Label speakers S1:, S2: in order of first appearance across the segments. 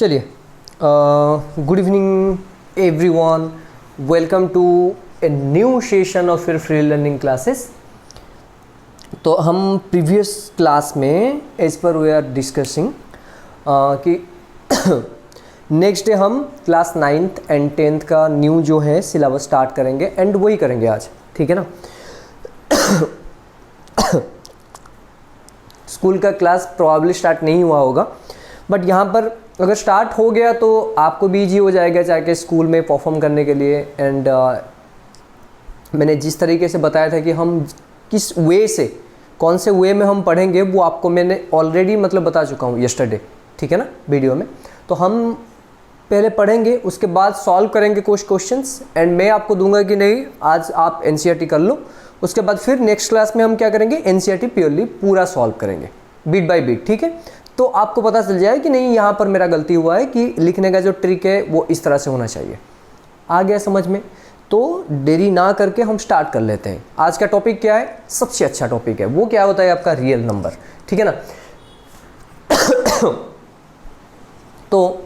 S1: चलिए, good evening everyone, welcome to a new session of your free learning classes. तो हम previous class में as per we are discussing कि next day हम class 9th and 10th का new जो है सिलेबस स्टार्ट करेंगे एंड वही करेंगे आज, ठीक है ना। स्कूल का क्लास प्रोबेबली स्टार्ट नहीं हुआ होगा, बट यहाँ पर अगर स्टार्ट हो गया तो आपको भी ईजी हो जाएगा जाके स्कूल में परफॉर्म करने के लिए। एंड मैंने जिस तरीके से बताया था कि हम किस वे से, कौन से वे में हम पढ़ेंगे, वो आपको मैंने ऑलरेडी बता चुका हूँ यस्टरडे, ठीक है ना, वीडियो में। तो हम पहले पढ़ेंगे, उसके बाद सॉल्व करेंगे कुछ क्वेश्चंस, एंड मैं आपको दूंगा कि नहीं आज आप एनसीईआरटी कर लो। उसके बाद फिर नेक्स्ट क्लास में हम क्या करेंगे, एनसीईआरटी प्योरली पूरा सॉल्व करेंगे बीट बाय बीट, ठीक है। तो आपको पता चल जाए कि नहीं यहाँ पर मेरा गलती हुआ है, कि लिखने का जो ट्रिक है वो इस तरह से होना चाहिए। आ गया समझ में? तो देरी ना करके हम स्टार्ट कर लेते हैं। आज का टॉपिक क्या है? सबसे अच्छा टॉपिक है वो क्या होता है आपका रियल नंबर, ठीक है ना। तो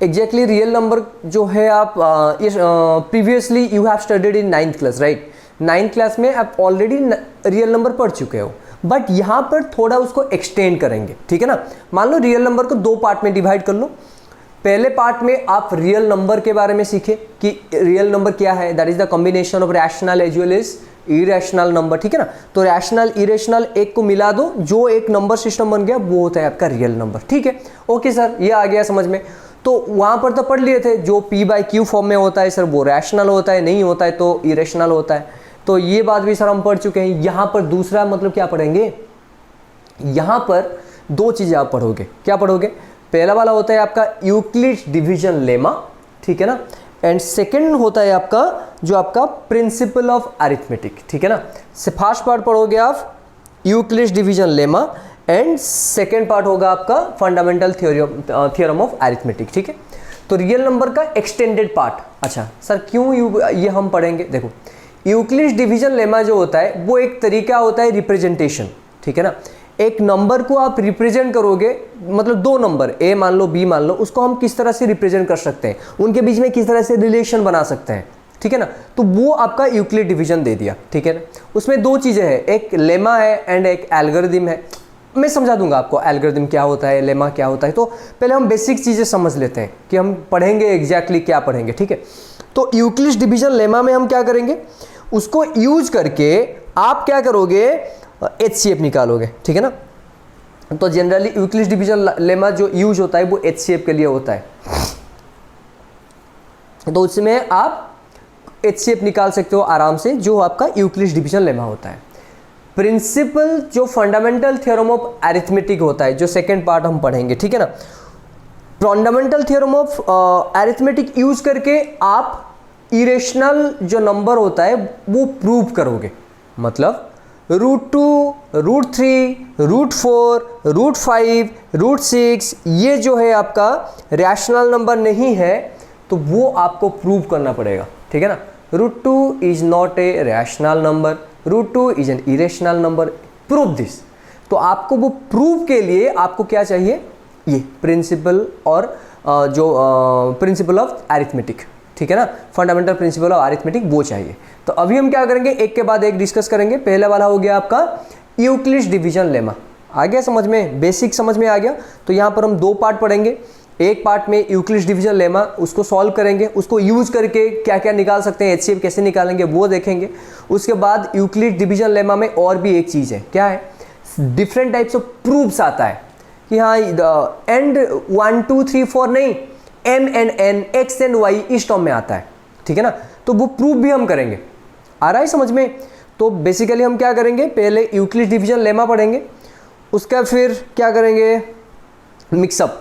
S1: एग्जैक्टली रियल नंबर जो है आप previously you have studied in 9th class, right. 9th class में आप ऑलरेडी रियल नंबर पढ़ चुके हो, बट यहाँ पर थोड़ा उसको एक्सटेंड करेंगे, ठीक है ना। मान लो रियल नंबर को दो पार्ट में डिवाइड कर लो। पहले पार्ट में आप रियल नंबर के बारे में सीखे कि रियल नंबर क्या है, that is the combination of rational as well as irrational number, ठीक है ना। तो रैशनल इरेशनल एक को मिला दो, जो एक नंबर सिस्टम बन गया वो होता है आपका रियल नंबर, ठीक है। ओके सर, ये आ गया समझ में। तो वहाँ पर तो पढ़ लिए थे, जो p/q फॉर्म में होता है सर वो रैशनल होता है, नहीं होता है तो इरेशनल होता है। तो ये बात भी सर हम पढ़ चुके हैं। यहाँ पर दूसरा क्या पढ़ेंगे, यहाँ पर दो चीज़ें आप पढ़ोगे। क्या पढ़ोगे? पहला वाला होता है आपका यूक्लिड्स डिवीजन लेमा, ठीक है ना। एंड सेकंड होता है आपका जो आपका प्रिंसिपल ऑफ अरिथमेटिक, ठीक है ना। फर्स्ट पार्ट पढ़ोगे आप Euclid's division lemma, and second part होगा आपका फंडामेंटल थ्योरम ऑफ अरिथमेटिक, ठीक है। तो रियल नंबर का एक्सटेंडेड पार्ट। अच्छा सर क्यों ये हम पढ़ेंगे? देखो, यूक्लिड्स डिवीजन लेमा जो होता है वो एक तरीका होता है रिप्रेजेंटेशन, ठीक है ना। एक नंबर को आप रिप्रेजेंट करोगे, दो नंबर ए मान लो बी मान लो, उसको हम किस तरह से रिप्रेजेंट कर सकते हैं, उनके बीच में किस तरह से रिलेशन बना सकते हैं, ठीक है ना। तो वो आपका यूक्लिड डिवीजन दे दिया, ठीक है ना। उसमें दो चीज़ें हैं, एक लेमा है एंड एक एल्गोरिथम है। मैं समझा दूंगा आपको एल्गोरिथम क्या होता है, लेमा क्या होता है। तो पहले हम बेसिक चीज़ें समझ लेते हैं कि हम पढ़ेंगे एग्जैक्टली क्या पढ़ेंगे, ठीक है। तो यूक्लिड्स डिवीजन लेमा में हम क्या करेंगे, उसको यूज करके आप क्या करोगे, HCF निकालोगे, ठीक है ना। तो जनरली यूक्लिड्स डिवीजन लेमा जो यूज होता है वो HCF के लिए होता है। तो उसमें आप HCF निकाल सकते हो आराम से, जो आपका यूक्लिड्स डिवीजन लेमा होता है। प्रिंसिपल जो फंडामेंटल थ्योरम ऑफ अरिथमेटिक होता है, जो सेकेंड पार्ट हम पढ़ेंगे, ठीक है ना। Fundamental theorem of arithmetic use करके आप इरेशनल जो नंबर होता है वो प्रूव करोगे। √2, √3, √4, √5, √6 ये जो है आपका रैशनल नंबर नहीं है, तो वो आपको प्रूव करना पड़ेगा, ठीक है ना। √2 is not a rational number, √2 is an irrational number, prove this. तो आपको वो प्रूव के लिए आपको क्या चाहिए, ये प्रिंसिपल और जो प्रिंसिपल ऑफ अरिथमेटिक, ठीक है ना, फंडामेंटल प्रिंसिपल ऑफ अरिथमेटिक वो चाहिए। तो अभी हम क्या करेंगे, एक के बाद एक डिस्कस करेंगे। पहला वाला हो गया आपका यूक्लिड्स डिवीजन लेमा। आ गया समझ में, बेसिक समझ में आ गया। तो यहाँ पर हम दो पार्ट पढ़ेंगे। एक पार्ट में यूक्लिड्स डिवीजन लेमा, उसको सॉल्व करेंगे, उसको यूज करके क्या क्या निकाल सकते हैं, HCF कैसे निकालेंगे वो देखेंगे। उसके बाद यूक्लिड्स डिवीजन लेमा में और भी एक चीज़ है, क्या है, डिफरेंट टाइप्स ऑफ प्रूफ्स आता है कि हाँ एंड 1 2 3 4 नहीं, M and N, X and Y इस टर्म में आता है, ठीक है ना। तो वो प्रूफ भी हम करेंगे। आ रहा है समझ में? तो बेसिकली हम क्या करेंगे, पहले यूक्लिड्स डिवीजन लेमा पढ़ेंगे, उसका फिर क्या करेंगे, मिक्सअप,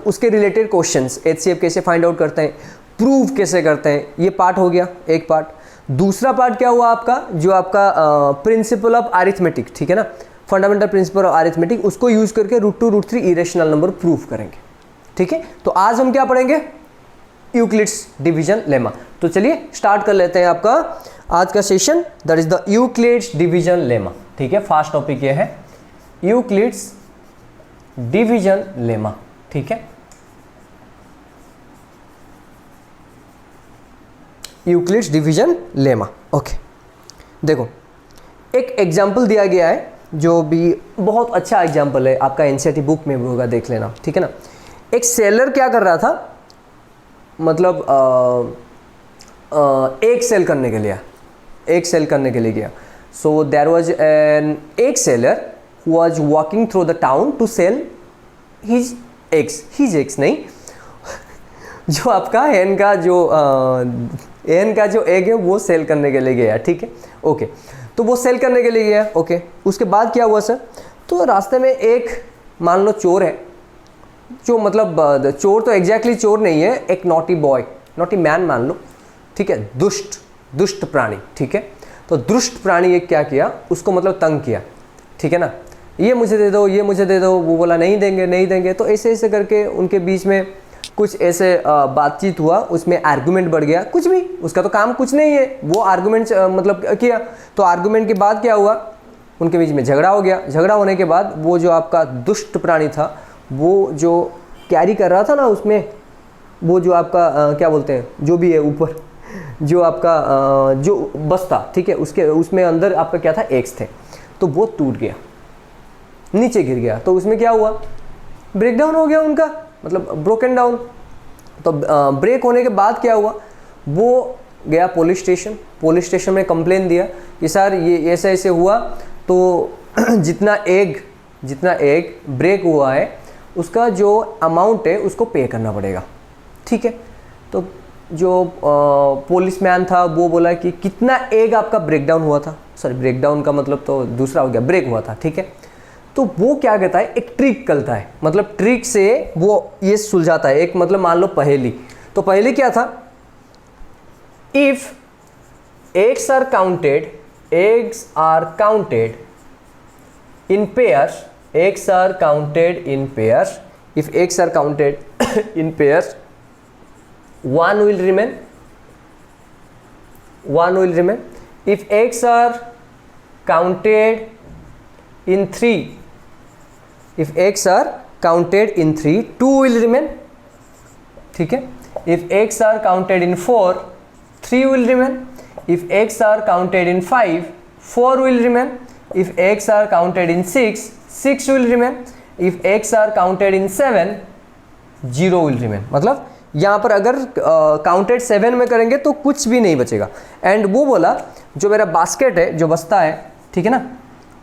S1: उसके रिलेटेड क्वेश्चंस, HCF कैसे फाइंड आउट करते हैं, प्रूफ कैसे करते हैं, ये पार्ट हो गया एक पार्ट। दूसरा पार्ट क्या हुआ आपका, जो आपका प्रिंसिपल ऑफ अरिथमेटिक, ठीक है ना, फंडामेंटल प्रिंसिपल ऑफ अरिथमेटिक, उसको यूज करके √2 √3 इरेशनल नंबर प्रूफ करेंगे, ठीक है। तो आज हम क्या पढ़ेंगे, यूक्लिड्स डिवीजन लेमा। तो चलिए स्टार्ट कर लेते हैं आपका आज का session, that is the Euclid's division lemma, ठीक है। फर्स्ट टॉपिक ये है यूक्लिड्स डिवीजन लेमा, ठीक है, यूक्लिड्स डिवीजन लेमा। ओके, देखो एक एग्जाम्पल दिया गया है जो भी बहुत अच्छा एग्जाम्पल है, आपका एनसीईआरटी बुक में भी होगा, देख लेना, ठीक है ना। एक सेलर क्या कर रहा था, मतलब एक सेल करने के लिए, एक सेल करने के लिए गया। So there was an egg seller who was walking through the town to sell his eggs नहीं जो आपका hen का जो एग है वो सेल करने के लिए गया, ठीक है। ओके, तो वो सेल करने के लिए गया। ओके, उसके बाद क्या हुआ सर, तो रास्ते में एक मान लो चोर है, जो मतलब चोर तो एग्जैक्टली चोर नहीं है, एक नॉटी बॉय, नॉटी मैन मान लो, ठीक है, दुष्ट प्राणी, ठीक है। तो दुष्ट प्राणी एक क्या किया, उसको मतलब तंग किया, ठीक है ना, ये मुझे दे दो, ये मुझे दे दो, वो बोला नहीं देंगे नहीं देंगे। तो ऐसे ऐसे करके उनके बीच में कुछ ऐसे बातचीत हुआ, उसमें आर्गुमेंट बढ़ गया, कुछ भी, उसका तो काम कुछ नहीं है, वो आर्गुमेंट मतलब किया। तो आर्गुमेंट के बाद क्या हुआ, उनके बीच में झगड़ा हो गया। झगड़ा होने के बाद वो जो आपका दुष्ट प्राणी था, वो जो कैरी कर रहा था ना, उसमें वो जो आपका क्या बोलते हैं, जो भी है ऊपर जो आपका जो बस्ता, ठीक है, उसमें अंदर आपका क्या था, एग्स थे। तो वो टूट गया, नीचे गिर गया। तो उसमें क्या हुआ, ब्रेक डाउन हो गया उनका, मतलब ब्रोकन डाउन। तो ब्रेक होने के बाद क्या हुआ, वो गया पुलिस स्टेशन में कंप्लेन दिया कि सर ये ऐसे ऐसे हुआ, तो जितना एग ब्रेक हुआ है उसका जो अमाउंट है उसको पे करना पड़ेगा, ठीक है। तो जो पुलिसमैन था वो बोला कि कितना एग आपका ब्रेक डाउन हुआ था, सॉरी ब्रेक डाउन का मतलब तो दूसरा हो गया, ब्रेक हुआ था, ठीक है। तो वो क्या कहता है, एक ट्रिक करता है, मतलब ट्रिक से वो ये सुलझाता है, एक मतलब मान लो पहेली। तो पहेली क्या था, if eggs are counted in pairs, eggs are counted in pairs, if eggs are counted in pairs, one will remain, if eggs are counted in 3, if eggs are counted in 3, 2 will remain, ठीक है। if eggs are counted in 4, 3 will remain, if eggs are counted in 5, 4 will remain, if eggs are counted in 6, 6 will remain, if eggs are counted in 7, 0 will remain। मतलब यहाँ पर अगर counted 7 में करेंगे तो कुछ भी नहीं बचेगा। एंड वो बोला जो मेरा बास्केट है, जो बस्ता है, ठीक है ना,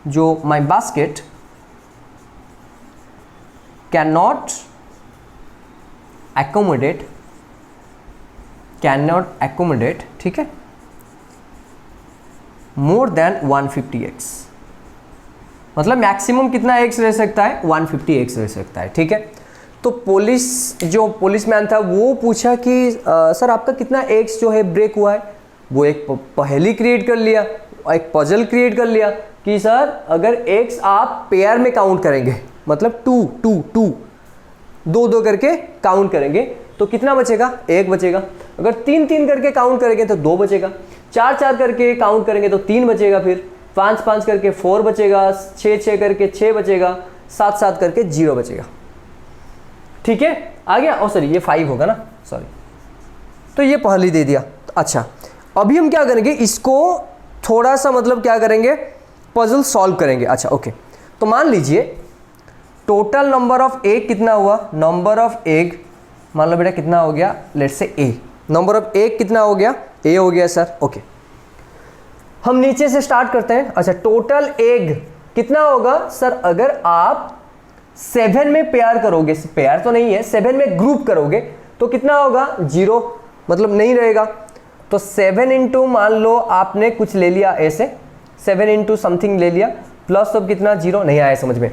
S1: जो माई बास्केट कैन नॉट accommodate, ठीक है, मोर देन 150 eggs, मतलब मैक्सिमम कितना एग्स रह सकता है, 150 एग्स रह सकता है, ठीक है। तो पुलिसमैन था वो पूछा कि सर आपका कितना एग्स जो है ब्रेक हुआ है। वो एक पहेली क्रिएट कर लिया, एक पजल क्रिएट कर लिया कि सर अगर एग्स आप पेयर में काउंट करेंगे, मतलब 2 2 करके काउंट करेंगे तो कितना बचेगा, 1 बचेगा। अगर 3 करके काउंट करेंगे तो 2 बचेगा, 4 करके काउंट करेंगे तो 3 बचेगा, फिर 5 करके 4 बचेगा, 6 करके 6 बचेगा, 7 करके 0 बचेगा, ठीक है। आ गया, और सॉरी ये 5 होगा ना, सॉरी। तो ये पहली दे दिया। अच्छा, अभी हम क्या करेंगे, इसको थोड़ा सा मतलब क्या करेंगे, पजल सॉल्व करेंगे। अच्छा ओके, तो मान लीजिए टोटल नंबर ऑफ एग कितना हुआ, नंबर ऑफ एग मान लो बेटा कितना हो गया, let's say A, number of egg कितना हो गया, ए हो गया सर। ओके, हम नीचे से स्टार्ट करते हैं। अच्छा, टोटल एग कितना होगा सर, अगर आप 7 में पेयर करोगे, पेयर तो नहीं है, 7 में ग्रुप करोगे तो कितना होगा, 0, मतलब नहीं रहेगा। तो 7 इंटू मान लो आपने कुछ ले लिया ऐसे, 7 इंटू समथिंग ले लिया, प्लस अब कितना, 0, नहीं आया समझ में।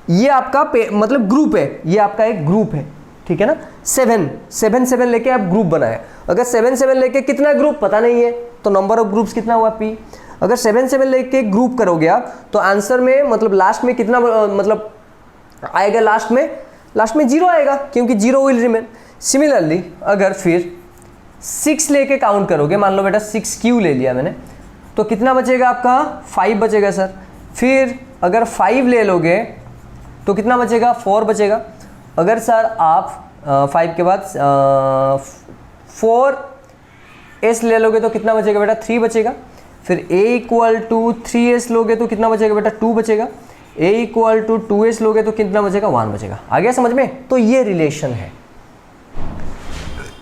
S1: ये आपका मतलब ग्रुप है, ये आपका एक ग्रुप है, ठीक है ना। 7 लेके आप ग्रुप बनाया। अगर 7 लेके कितना ग्रुप पता नहीं है तो नंबर ऑफ ग्रुप्स कितना हुआ, P। अगर 7 लेके ग्रुप करोगे आप तो आंसर में मतलब लास्ट में कितना मतलब आएगा, लास्ट में 0 आएगा, क्योंकि 0 विल रिमेन। सिमिलरली अगर फिर 6 लेके काउंट करोगे, मान लो बेटा 6 क्यू ले लिया मैंने, तो कितना बचेगा आपका, 5 बचेगा सर। फिर अगर 5 ले लोगे तो कितना बचेगा, 4 बचेगा। अगर सर आप 5 के बाद 4s ले लोगे तो कितना बचेगा बेटा, 3 बचेगा। फिर a इक्वल टू 3s लोगे तो कितना बचेगा बेटा, 2 बचेगा। a इक्वल टू 2s लोगे तो कितना बचेगा, 1 बचेगा। आ गया समझ में? तो ये रिलेशन है,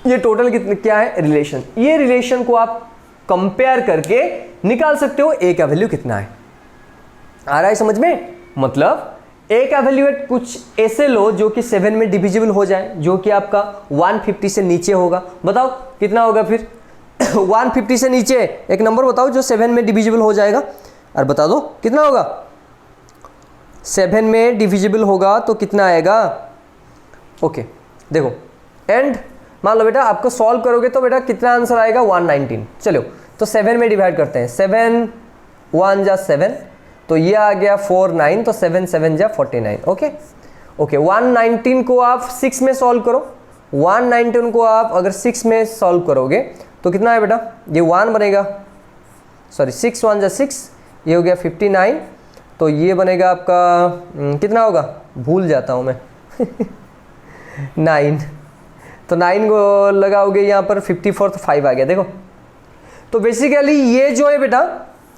S1: ये टोटल कितने क्या है, रिलेशन। ये रिलेशन को आप कंपेयर करके निकाल सकते हो a का वैल्यू कितना है। आ रहा है समझ में? मतलब a का वैल्यू कुछ ऐसे लो जो कि 7 में डिविजिबल हो जाए, जो कि आपका 150 से नीचे होगा। बताओ कितना होगा फिर 150 से नीचे एक नंबर बताओ जो 7 में डिविजिबल हो जाएगा, और बता दो कितना होगा। 7 में डिविजिबल होगा तो कितना आएगा। ओके देखो, एंड मान लो बेटा आपको सॉल्व करोगे तो बेटा कितना आंसर आएगा, 119। चलो तो 7 में डिवाइड करते हैं, 7 1 जा 7, तो ये आ गया 4 9, तो 7 7 जा 49। ओके ओके 119 को आप 6 में सॉल्व करो, 119 को आप अगर 6 में सॉल्व करोगे तो कितना है बेटा, ये 1 बनेगा, सॉरी 6 1 जा 6, ये हो गया 59। तो ये बनेगा आपका कितना होगा, भूल जाता हूँ मैं 9, तो 9 को लगाओगे यहाँ पर 54, तो 5 आ गया। देखो तो बेसिकली ये जो है बेटा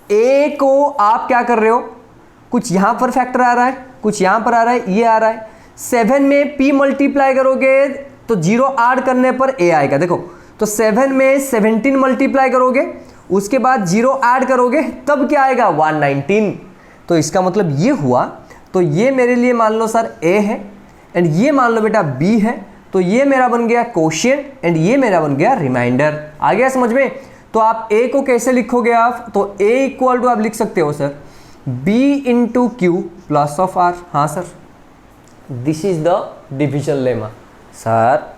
S1: a को आप क्या कर रहे हो, कुछ यहाँ पर फैक्टर आ रहा है, कुछ यहाँ पर आ रहा है, ये आ रहा है। 7 में p मल्टीप्लाई करोगे तो 0 ऐड करने पर a आएगा। देखो तो 7 में 17 मल्टीप्लाई करोगे, उसके बाद 0 ऐड करोगे, तब क्या आएगा, 119। तो इसका मतलब ये हुआ, तो ये मेरे लिए मान लो सर a है, एंड ये मान लो बेटा b है, तो ये मेरा बन गया कोशिएंट, एंड ये मेरा बन गया रिमाइंडर। आ गया समझ में? तो आप a को कैसे लिखोगे आप, तो a इक्वल टू आप लिख सकते हो sir b into Q plus of r। हाँ sir, this is the division lemma. Sir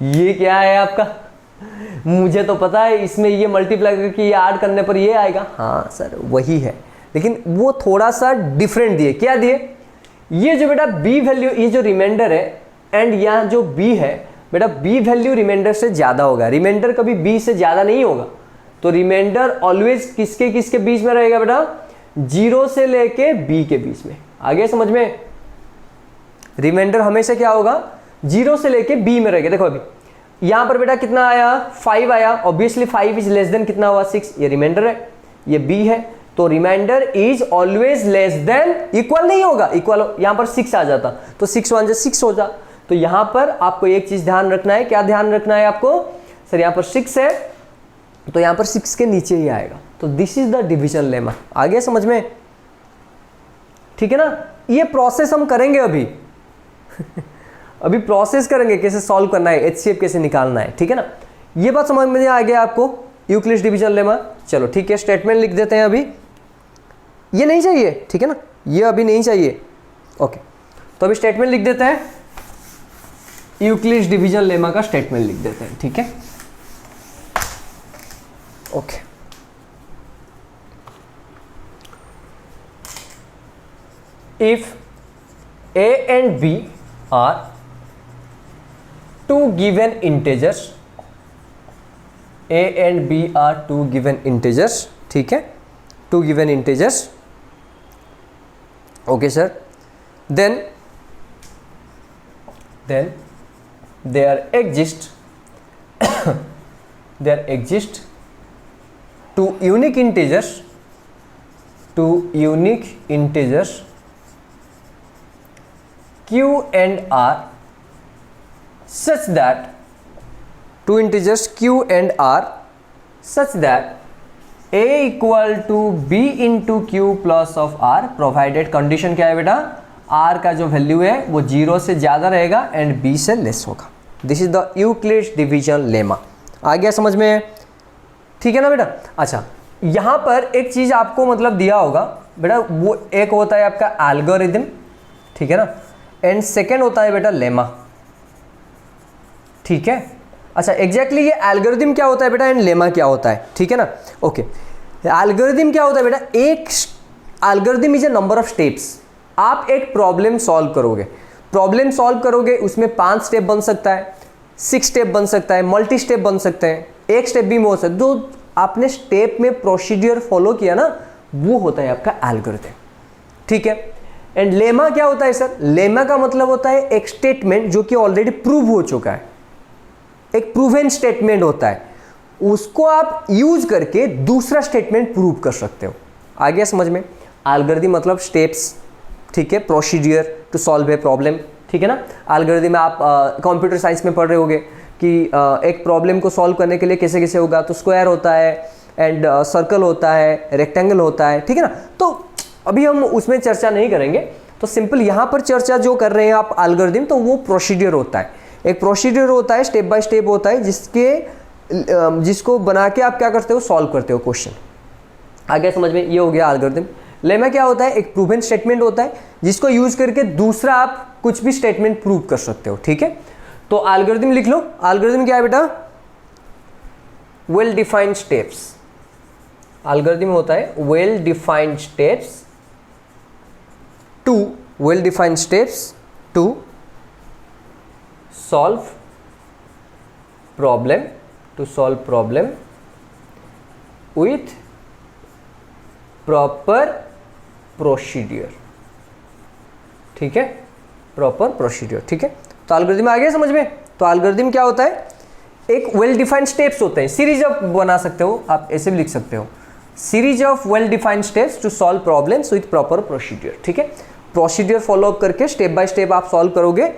S1: ये क्या है आपका, मुझे तो पता है इसमें ये मल्टीप्लाई करके ये ऐड करने पर ये आएगा। हाँ सर वही है, लेकिन वो थोड़ा सा डिफरेंट दिए। क्या दिए, ये जो बेटा b वैल्यू, ये जो रिमाइंडर है, एंड यहाँ जो b है बेटा, b वैल्यू रिमाइंडर से ज़्यादा होगा, रिमाइंडर कभी b से ज़्यादा नहीं होगा। तो रिमाइंडर ऑलवेज किसके किसके बीच में रहेगा बेटा, 0 से लेके b के बीच में। आगे समझ में? रिमाइंडर हमेशा क्या होगा, 0 से लेके b में रहेगा। देखो अभी यहाँ पर बेटा कितना आया, 5 आया, ऑब्वियसली 5 इज लेस देन कितना हुआ, 6। ये रिमाइंडर है, ये b है, तो reminder is always less than, equal नहीं होगा, इक्वल यहाँ पर 6 आ जाता, तो 6 1 जा 6 हो जा। तो यहाँ पर आपको एक चीज ध्यान रखना है, क्या ध्यान रखना है आपको, सर यहाँ पर 6 है तो यहाँ पर 6 के नीचे ही आएगा। तो this is the division lemma. आ गया समझ में? ठीक है ना? ये प्रोसेस हम करेंगे अभी अभी प्रोसेस करेंगे कैसे सॉल्व करना है, HCF कैसे निकालना है। ठीक है ना? ये बात समझ में आ गया आपको, यूक्लिड डिविजन लेमा। चलो ठीक है, स्टेटमेंट लिख देते हैं अभी। ये नहीं चाहिए, ठीक है ना, ये अभी नहीं चाहिए। ओके तो अभी स्टेटमेंट लिख देते हैं, यूक्लिड डिविजन लेमा का स्टेटमेंट लिख देते हैं। ठीक है, okay if a and b are two given integers, a and b are two given integers, ठीक है, two given integers, okay sir, then there exist two unique integers q and r such that two integers q and r such that a equal to b into q plus of r provided condition क्या है बेटा, r का जो value है वो 0 से ज़्यादा रहेगा एंड b से लेस होगा। This is the Euclid division lemma. आ गया समझ में? ठीक है ना बेटा? अच्छा यहाँ पर एक चीज़ आपको मतलब दिया होगा बेटा, वो एक होता है आपका एल्गोरिदम, ठीक है ना, एंड सेकेंड होता है बेटा लेमा। ठीक है, अच्छा एग्जैक्टली ये एल्गोरिदम क्या होता है बेटा एंड लेमा क्या होता है, ठीक है ना? ओके एल्गोरिदम क्या होता है बेटा, एक algorithm is a number of steps. आप एक प्रॉब्लम सॉल्व करोगे, उसमें 5 स्टेप बन सकता है, 6 स्टेप बन सकता है, मल्टी स्टेप बन सकते हैं, एक स्टेप भी हो सकता है। जो आपने स्टेप में प्रोसीजर फॉलो किया ना, वो होता है आपका एल्गोरिदम। ठीक है, एंड लेमा क्या होता है सर? लेमा का मतलब होता है एक स्टेटमेंट जो कि ऑलरेडी प्रूव हो चुका है, एक प्रूवन स्टेटमेंट होता है, उसको आप यूज करके दूसरा स्टेटमेंट प्रूव कर सकते हो। आ गया समझ में? एल्गोरिथम मतलब स्टेप्स, ठीक है, procedure to solve a problem, ठीक है ना। एल्गोरिथम में आप कंप्यूटर साइंस में पढ़ रहे होगे कि एक प्रॉब्लम को सॉल्व करने के लिए कैसे कैसे होगा, तो स्क्वायर होता है एंड सर्कल होता है, रेक्टेंगल होता है, ठीक है ना। तो अभी हम उसमें चर्चा नहीं करेंगे, तो सिंपल यहाँ पर चर्चा जो कर रहे हैं आप एल्गोरिथम, तो वो प्रोसीजर होता है, एक प्रोसीजर होता है, स्टेप बाय स्टेप होता है, जिसको बना के आप क्या करते हो, सॉल्व करते हो क्वेश्चन। आगे समझ में? ये हो गया एल्गोरिथम। लेमा क्या होता है? एक प्रूवन स्टेटमेंट होता है जिसको यूज करके दूसरा आप कुछ भी स्टेटमेंट प्रूव कर सकते हो, ठीक है। तो एल्गोरिथम लिख लो। एल्गोरिथम क्या है बेटा? Well defined steps. एल्गोरिथम होता है well defined steps to solve problem with proper procedure, ठीक है, प्रॉपर प्रोसीजर, ठीक है। तो एल्गोरिथम आ गया समझ में? तो एल्गोरिथम क्या होता है? एक वेल डिफाइंड स्टेप्स होते हैं, सीरीज ऑफ बना सकते हो आप, ऐसे भी लिख सकते हो, series of well defined steps to solve problems with proper procedure, ठीक है। प्रोसीजर फॉलो अप करके स्टेप बाय स्टेप आप सॉल्व करोगे,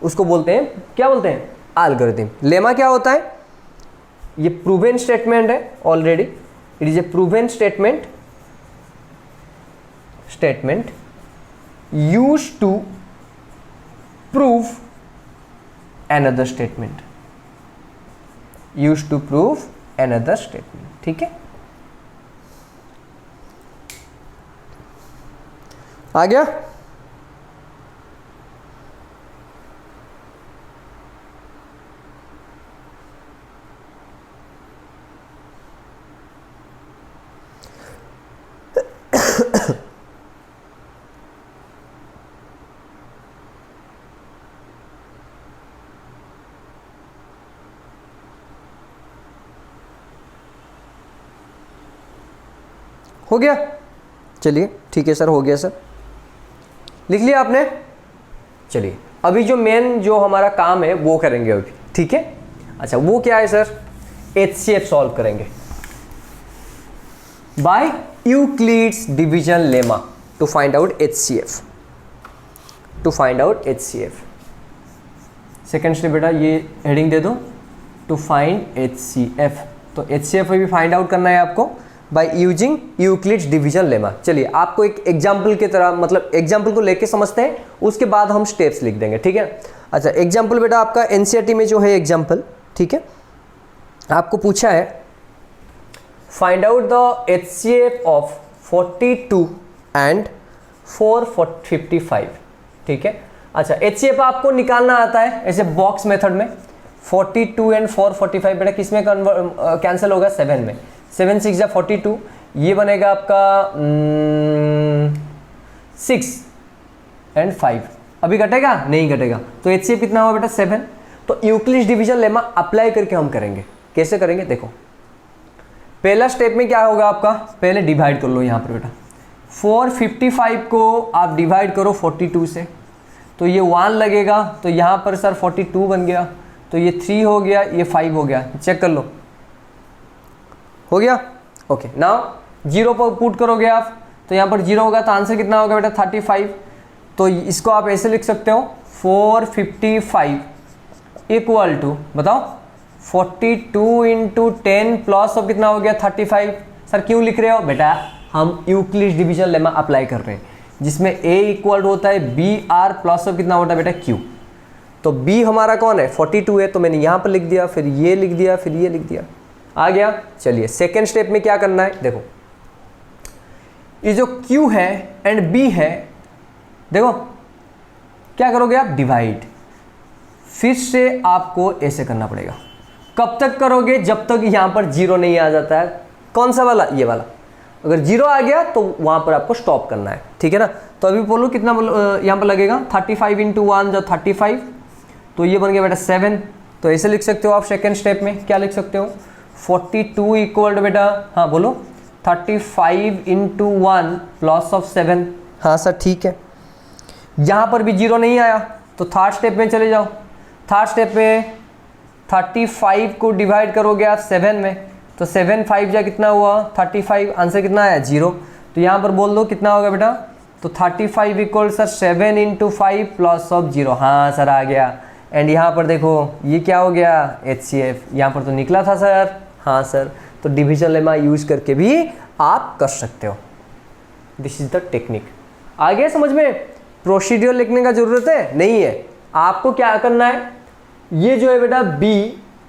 S1: उसको बोलते हैं, क्या बोलते हैं? एल्गोरिथम। लेमा क्या होता है? ये प्रूवन स्टेटमेंट है already, it is a proven statement used to prove another statement, ठीक है। आ गया? हो गया? चलिए ठीक है सर, हो गया सर, लिख लिया आपने? चलिए अभी जो मेन जो हमारा काम है वो करेंगे अभी, ठीक है। अच्छा वो क्या है सर? HCF सॉल्व करेंगे by Euclid's division lemma to find out HCF। Second step बेटा ये हेडिंग दे दो, टू फाइंड HCF। तो HCF भी फाइंड आउट करना है आपको by using Euclid's division lemma. चलिए आपको एक एग्जाम्पल की तरह, मतलब एग्जाम्पल को लेके समझते हैं, उसके बाद हम स्टेप्स लिख देंगे, ठीक है। अच्छा एग्जाम्पल बेटा आपका NCERT में जो है एग्जाम्पल, ठीक है, आपको पूछा है find out the HCF of 42 and 455, ठीक है। अच्छा HCF आपको निकालना आता है ऐसे बॉक्स मेथड में। 42 एंड 445 बेटा किस में कैंसिल होगा? 7 में। 7 6 या 42, ये बनेगा आपका 6 एंड 5। अभी घटेगा? नहीं घटेगा। तो HCF कितना हुआ बेटा? 7। तो यूक्लिड्स डिवीजन लेमा अप्लाई करके हम करेंगे। कैसे करेंगे देखो, पहला स्टेप में क्या होगा आपका? पहले डिवाइड कर लो यहाँ पर बेटा, 455 को आप डिवाइड करो 42 से, तो ये 1 लगेगा, तो यहाँ पर सर 42 बन गया, तो ये 3 हो गया, ये 5 हो गया। चेक कर लो, हो गया? ओके नाउ 0 पर पुट करोगे आप, तो यहाँ पर 0 होगा, तो आंसर कितना होगा बेटा? 35। तो इसको आप ऐसे लिख सकते हो 455 इक्वल टू, बताओ, 42 इंटू 10 प्लस ऑफ कितना हो गया? 35। सर क्यों लिख रहे हो बेटा? हम यूक्लिड्स डिवीजन लेमा अप्लाई कर रहे हैं, जिसमें A इक्वल होता है BR प्लस ऑफ कितना होता है बेटा? Q। तो B हमारा कौन है? 42 है, तो मैंने यहाँ पर लिख दिया, फिर ये लिख दिया, फिर ये लिख दिया। आ गया? चलिए सेकेंड स्टेप में क्या करना है देखो, ये जो Q है एंड B है, देखो क्या करोगे आप? डिवाइड। फिर से आपको ऐसे करना पड़ेगा। कब तक करोगे? जब तक यहाँ पर 0 नहीं आ जाता है। कौन सा वाला? ये वाला। अगर 0 आ गया तो वहाँ पर आपको स्टॉप करना है, ठीक है ना। तो अभी बोलो कितना यहाँ पर लगेगा? 35 इंटू 1 जो 35, तो ये बन गया बेटा 7। तो ऐसे लिख सकते हो आप सेकेंड स्टेप में, क्या लिख सकते हो? 42 इक्वल बेटा, हाँ बोलो, 35 इंटू 1 प्लस ऑफ 7। हाँ सर ठीक है। यहाँ पर भी 0 नहीं आया तो थर्ड स्टेप में चले जाओ। थर्ड स्टेप में 35 को डिवाइड करोगे आप 7 में, तो 7 5 जा कितना हुआ 35, आंसर कितना आया 0। तो यहाँ पर बोल दो कितना होगा बेटा, तो 35 इक्वल सर 7 × 5 प्लस ऑफ 0, हाँ सर आ गया। एंड यहाँ पर देखो ये क्या हो गया HCF, यहाँ पर तो निकला था सर, हाँ सर। तो डिविजन लेमा यूज करके भी आप कर सकते हो। This is the technique. आ गया समझ में? प्रोसीड्यूर लिखने का जरूरत है नहीं है। आपको क्या करना है, ये जो है बेटा B,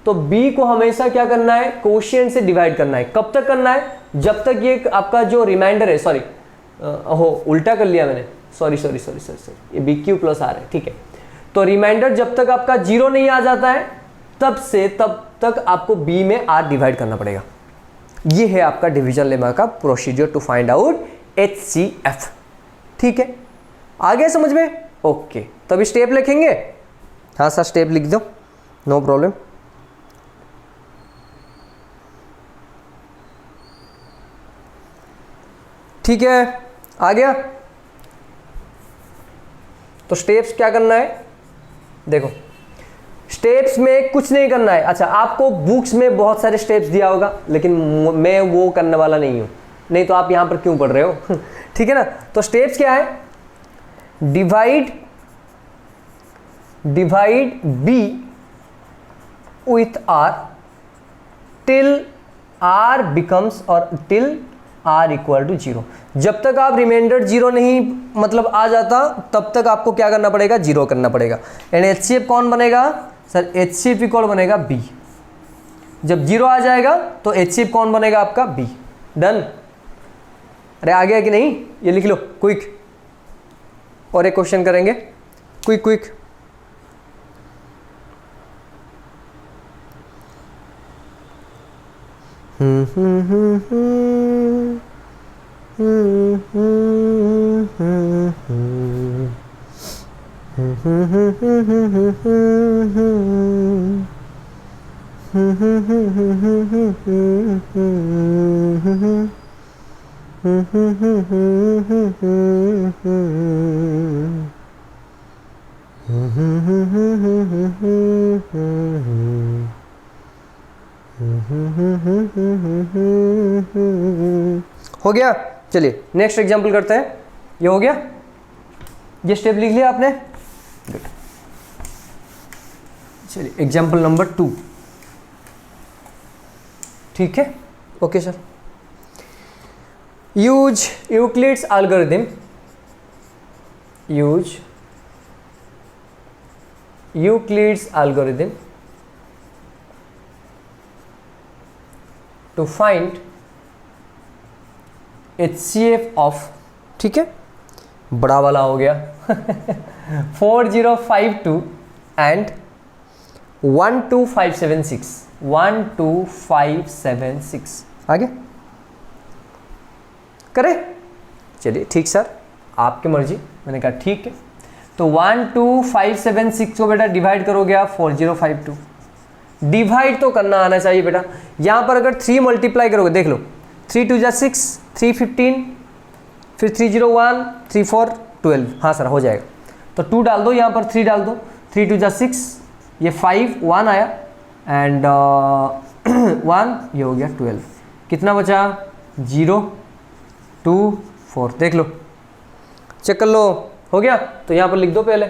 S1: तो B को हमेशा क्या करना है, कोशिएंट से डिवाइड करना है। कब तक करना है, जब तक ये आपका जो रिमाइंडर है, सॉरी उल्टा कर लिया मैंने, सॉरी, ये BQ प्लस R है, ठीक है। तो रिमाइंडर जब तक आपका 0 नहीं आ जाता है तब तक आपको B में R डिवाइड करना पड़ेगा। ये है आपका डिवीजन लेमा का procedure to find out HCF, ठीक है। आ गया समझ में? ओके, तभी स्टेप लिखेंगे। हाँ सर स्टेप लिख दो, नो प्रॉब्लम। ठीक है, आ गया। तो स्टेप्स क्या करना है, देखो स्टेप्स में कुछ नहीं करना है। अच्छा, आपको बुक्स में बहुत सारे स्टेप्स दिया होगा, लेकिन मैं वो करने वाला नहीं हूं, नहीं तो आप यहां पर क्यों पढ़ रहे हो ठीक है ना। तो स्टेप्स क्या है, divide B with R till R becomes और till R equal to 0। जब तक आप रिमाइंडर 0 नहीं मतलब आ जाता तब तक आपको क्या करना पड़ेगा, 0 करना पड़ेगा। एंड HCF कौन बनेगा सर, HCF इक्वल बनेगा B। जब 0 आ जाएगा तो HCF कौन बनेगा आपका B। डन। अरे आ गया कि नहीं, ये लिख लो क्विक। और एक क्वेश्चन करेंगे क्विक। हो गया। चलिए नेक्स्ट एग्जांपल करते हैं। ये हो गया, ये स्टेप लिख लिया आपने, गुड। चलिए एग्जांपल नंबर 2, ठीक है, okay sir. Use Euclid's algorithm, use Euclid's algorithm to find HCF of, ठीक है, बड़ा वाला हो गया 4052 एंड 12576, 12576 आगे करे। चलिए ठीक सर, आपकी मर्जी। मैंने कहा ठीक है। तो 12576 को बेटा डिवाइड करोगे आप 4052। डिवाइड तो करना आना चाहिए बेटा। यहाँ पर अगर 3 मल्टीप्लाई करोगे, देख लो 3 2 6, 3 15, फिर 3 0 1, 3 4 12, हाँ सर हो जाएगा। तो 2 डाल दो, यहाँ पर 3 डाल दो, 3 2 6, ये 5 1 आया एंड 1, ये हो गया 12। कितना बचा 0 2 4, देख लो चेक कर लो, हो गया। तो यहाँ पर लिख दो पहले।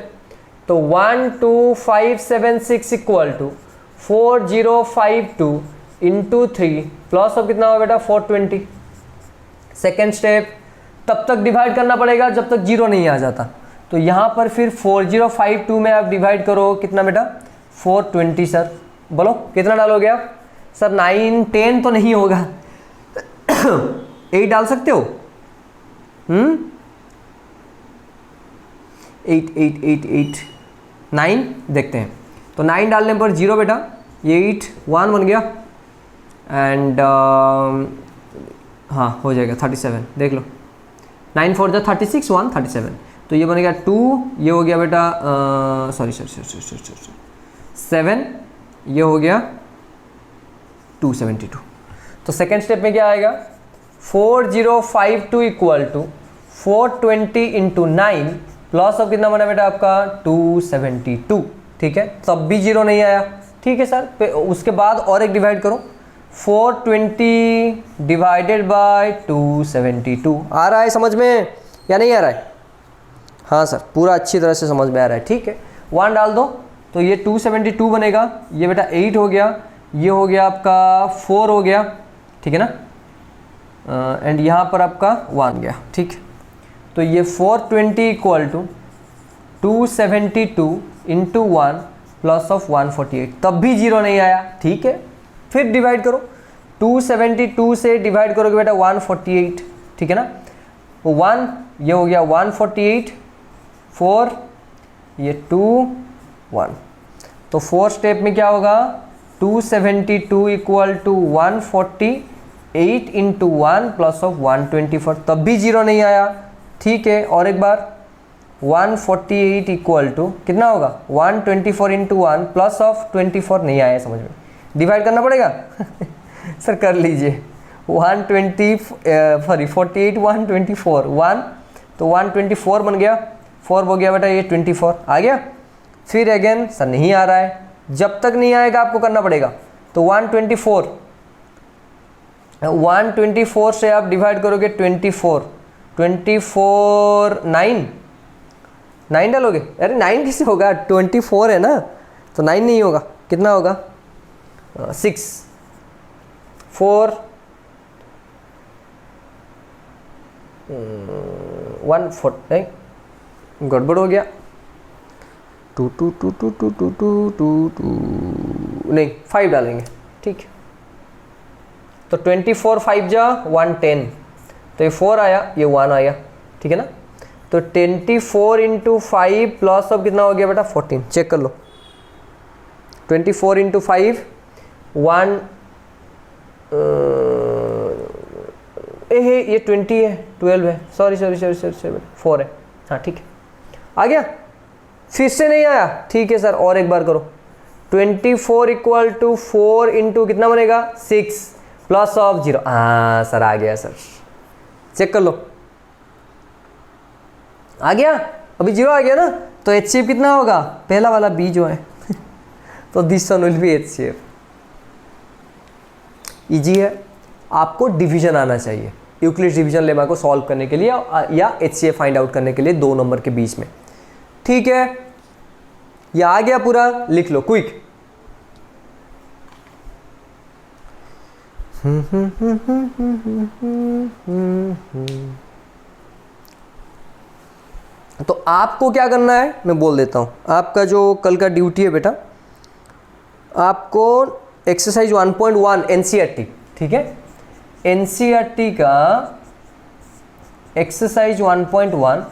S1: तो 12576 equal to 4052 into 3 plus of कितना होगा बेटा 420। सेकेंड स्टेप, तब तक डिवाइड करना पड़ेगा जब तक 0 नहीं आ जाता। तो यहाँ पर फिर 4052 में आप डिवाइड करो कितना बेटा 420। सर बोलो कितना डालोगे आप सर? 9 10 तो नहीं होगा 8 डाल सकते हो। 8 9 देखते हैं। तो 9 डालने पर 0 बेटा, ये 8 1 बन गया एंड हाँ हो जाएगा 37, देख लो 9 4 जा 36, 1 37। तो ये बन गया 2, ये हो गया बेटा सॉरी 7, ये हो गया 272। तो सेकेंड स्टेप में क्या आएगा 4052 equal to 420 into 9 loss of कितना बना बेटा आपका 272, ठीक है, तब भी 0 नहीं आया, ठीक है सर। उसके बाद और एक डिवाइड करो, 420 डिवाइडेड बाय 272, आ रहा है समझ में या नहीं आ रहा है? हाँ सर, पूरा अच्छी तरह से समझ में आ रहा है, ठीक है। 1 डाल दो तो ये 272 बनेगा, ये बेटा 8 हो गया, ये हो गया आपका 4 हो गया, ठीक है ना, एंड यहाँ पर आपका 1 गया, ठीक है। तो ये 420 equal to 272 into 1 plus of 148, तब भी 0 नहीं आया, ठीक है। फिर डिवाइड करो, 272 से डिवाइड करोगे बेटा 148, ठीक है ना, 1 ये हो गया 148, 4 ये 2 1, तो 4 स्टेप में क्या होगा, 272 equal to 148 into 1 plus of 124, तब भी 0 नहीं आया, ठीक है। और एक बार 148 इक्वल टू कितना होगा 124 इंटू 1 प्लस ऑफ 24, नहीं आया समझ में, डिवाइड करना पड़ेगा सर कर लीजिए, 48 124 1, तो 124 बन गया, 4 हो गया बेटा ये 24 आ गया। फिर अगेन सर नहीं आ रहा है, जब तक नहीं आएगा आपको करना पड़ेगा, तो 124 से आप डिवाइड करोगे 24 9 डालोगे, अरे 9 किससे होगा, 24 है ना, तो 9 नहीं होगा, कितना होगा 6 4 1 4 नहीं, गड़बड़ हो गया, 2 2 2 2 2 2 2 2 नहीं 5 डालेंगे, ठीक है। तो 24 5 जा 110, तो ये 4 आया, ये 1 आया, ठीक है ना। तो 24 इंटू 5 प्लस ऑफ कितना हो गया बेटा 14, चेक कर लो, 24 इंटू 5 1 ये 20 है, 12 है, सॉरी 4 है, हाँ ठीक है, आ गया। फिर से नहीं आया, ठीक है सर, और एक बार करो, 24 इक्वल टू 4 इंटू कितना बनेगा 6 प्लस ऑफ 0, हाँ सर आ गया सर, चेक कर लो, आ गया, अभी 0 आ गया ना, तो HCF कितना होगा, पहला वाला B जो है तो this one will be HCF। Easy है, आपको डिवीजन आना चाहिए, यूक्लिड डिवीजन लेमा को सॉल्व करने के लिए या HCF फाइंड आउट करने के लिए 2 नंबर के बीच में, ठीक है। ये आ गया पूरा, लिख लो क्विक। तो आपको क्या करना है मैं बोल देता हूं, आपका जो कल का ड्यूटी है बेटा, आपको एक्सरसाइज 1.1 NCERT, ठीक है, NCERT का एक्सरसाइज 1.1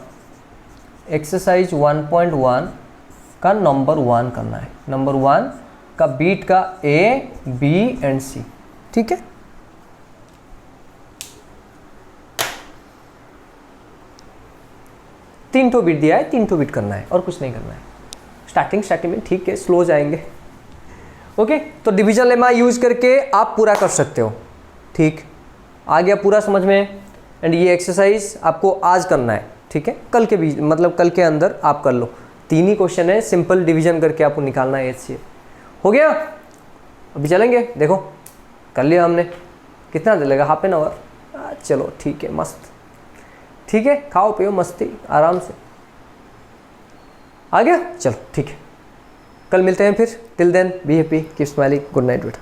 S1: का नंबर 1 करना है, नंबर 1 का बीट का A B एंड C, ठीक है। तीन ठो बीट दिया है, 3 ठो बीट करना है और कुछ नहीं करना है, स्टार्टिंग में, ठीक है, स्लो जाएंगे, ओके। तो डिवीजन लेमा यूज करके आप पूरा कर सकते हो, ठीक, आ गया पूरा समझ में। एंड ये एक्सरसाइज आपको आज करना है, ठीक है, कल के बीच मतलब कल के अंदर आप कर लो, 3 ही क्वेश्चन है, सिंपल डिवीजन करके आपको निकालना है HCF, हो गया। अभी चलेंगे, देखो कर लिया हमने, कितना देर लगा, हाफ एन आवर, चलो ठीक है, मस्त, ठीक है, खाओ पियो मस्ती आराम से, आ गया, चलो ठीक है, कल मिलते हैं फिर, till then be happy, keep smiling, good night बेटा।